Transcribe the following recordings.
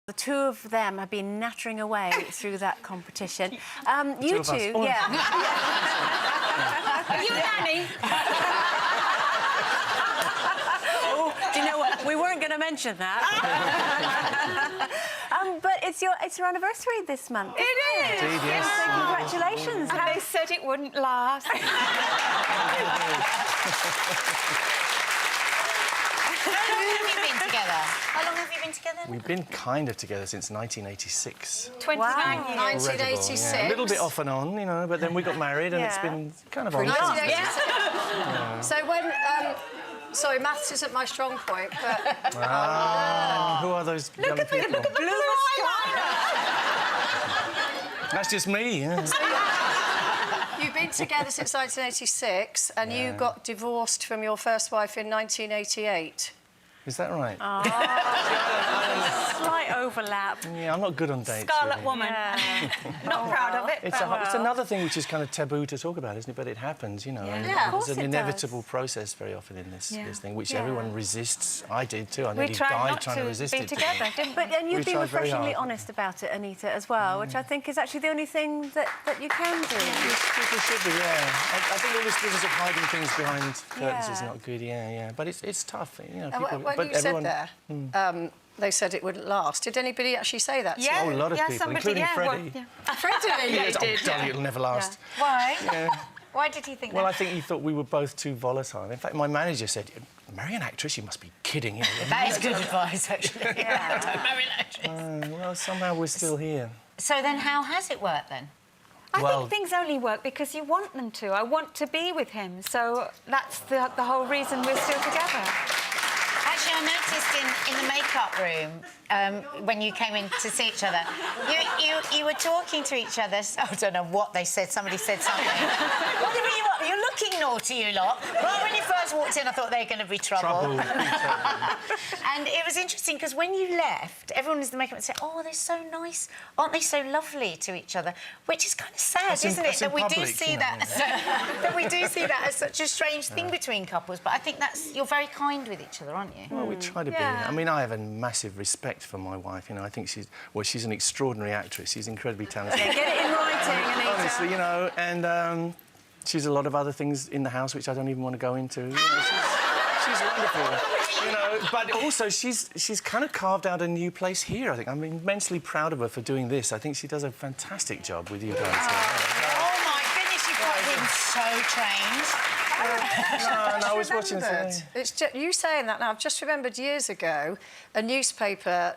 The two of them have been nattering away through that competition. You two, yeah. You nanny? Oh, do you know what? We weren't going to mention that. But it's your anniversary this month. It is. Indeed, yes. So congratulations. And they said it wouldn't last. How long have you been together? We've been kind of together since 1986. 29 years. 1986. Yeah, a little bit off and on, you know, but then we got married and it's been kind of on. 1986. Yeah. So when... sorry, maths isn't my strong point, but... Who are those young people? Look at the blue eyeliner. That's just me, yeah. You've been together since 1986 and you got divorced from your first wife in 1988. Is that right? Slight overlap. Yeah, I'm not good on dates. Scarlet really. woman. Yeah. Not proud of it. It's another thing which is kind of taboo to talk about, isn't it? But it happens, you know. Yeah. And Yeah, of course there's an it inevitable does. process very often in this thing, which Yeah. everyone resists. I did too. I We nearly tried died not trying to resist be it. together, didn't we? But and you've been tried very refreshingly hard. honest about it, Anita, as well, which I think is actually the only thing that you can do. People should be, yeah. I think all this business of hiding things behind curtains is Yeah. not good, yeah. But it's tough, you know. And when you said there, they said it wouldn't last. Did anybody actually say that to you? Oh, a lot of people, somebody, including Freddie. Freddie? He goes, Dolly, it'll never last. Why? Yeah. Why did he think Well, that? I think he thought we were both too volatile. In fact, my manager said, marry an actress? You must be kidding. You know? That is good advice, actually. Yeah. Don't marry an actress. Well, somehow we're still here. So then how has it worked then? I Well- think things only work because you want them to. I want to be with him, so that's the whole reason we're still together. Actually, I noticed in the makeup room, when you came in to see each other, you were talking to each other. I don't know what they said. Somebody said something. What were you up? You're looking naughty, you lot. Right when you first walked in, I thought they were going to be trouble. And it was interesting because when you left, everyone was in the makeup and said, "Oh, they're so nice. Aren't they so lovely to each other?" Which is kind of sad, isn't it? That we do see that. That we do see that as such a strange thing between couples. But I think you're very kind with each other, aren't you? Well, we try to be. I mean, I have a massive respect for my wife. You know, I think she's an extraordinary actress. She's incredibly talented. Yeah, get it in writing, Anita. Honestly, you know, and she's a lot of other things in the house which I don't even want to go into. You know, she's wonderful. You know, but also she's kind of carved out a new place here. I think I'm immensely proud of her for doing this. I think she does a fantastic job with you guys. Oh my goodness, you've got him so changed. No, I was watching this. It's just, you saying that now, I've just remembered years ago, a newspaper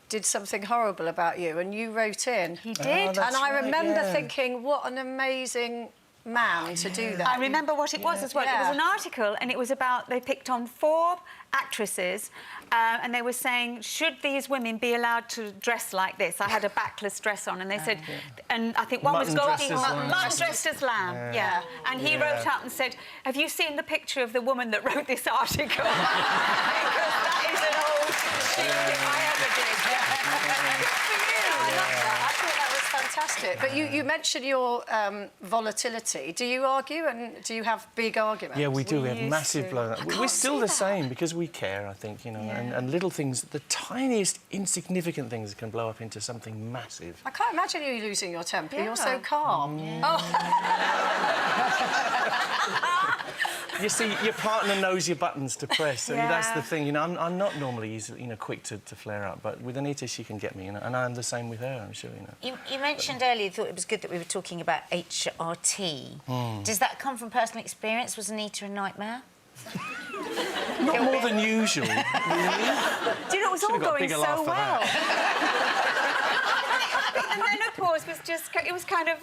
did something horrible about you and you wrote in. He did. And I right, remember thinking, what an amazing man to do that. I remember what it was as well. It was an article and it was about, they picked on 4 actresses and they were saying, should these women be allowed to dress like this? I had a backless dress on and they said, and I think one was Mutton Goldie, dressed as lamb. mutton dressed as lamb, yeah. And he wrote up and said, have you seen the picture of the woman that wrote this article? Because that is an old shit if I ever did. Good for you. I love that. I thought that was fantastic. But you mentioned your volatility. Do you argue and do you have big arguments? Yeah, we do. We have used massive to. blow. We're still the same because we care, I think, you know, and little things, the tiniest insignificant things can blow up into something massive. I can't imagine you losing your temper. You're so calm. Oh. You see, your partner knows your buttons to press, and that's the thing. You know, I'm not normally easily, you know, quick to flare up, but with Anita, she can get me, you know, and I'm the same with her, I'm sure, you know. You mentioned earlier you thought it was good that we were talking about HRT. Does that come from personal experience? Was Anita a nightmare? Not more than usual, really. Do you know, it was all going so well. The menopause was just, it was kind of,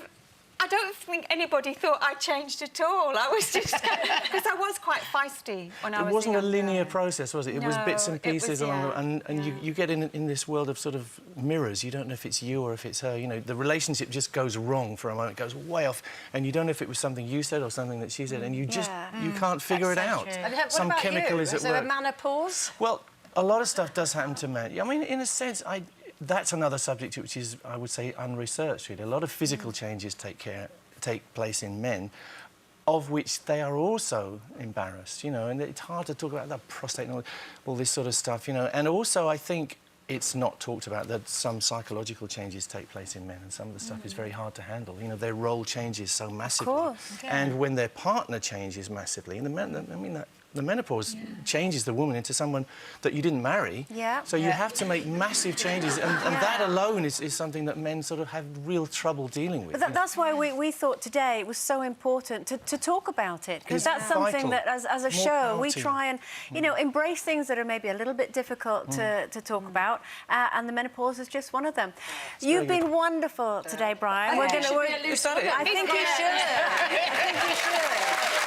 I don't think anybody thought I changed at all. I was just, because I was quite feisty when I was It wasn't a younger. linear process, was it? It was bits and it was, pieces, and you get in this world of sort of mirrors. You don't know if it's you or if it's her. You know, the relationship just goes wrong for a moment, goes way off, and you don't know if it was something you said or something that she said, and you just you can't figure it out. What Some about chemical you? is at there work. a menopause? Well, a lot of stuff does happen to men. I mean, in a sense, that's another subject which is, I would say, unresearched. Really, a lot of physical changes take place in men, of which they are also embarrassed, you know, and it's hard to talk about the prostate and all this sort of stuff, you know. And also, I think it's not talked about that some psychological changes take place in men, and some of the stuff is very hard to handle. You know, their role changes so massively. course, And when their partner changes massively, and the menopause changes the woman into someone that you didn't marry. Yeah. So you have to make massive changes, and that alone is something that men sort of have real trouble dealing with. But that's why we thought today it was so important to talk about it, because It's that's something vital. that, as a More show, power we to you. try and, you know, embrace things that are maybe a little bit difficult to talk about, and the menopause is just one of them. You've been wonderful today, Brian. I think you should be a loose I think you should. I think you should.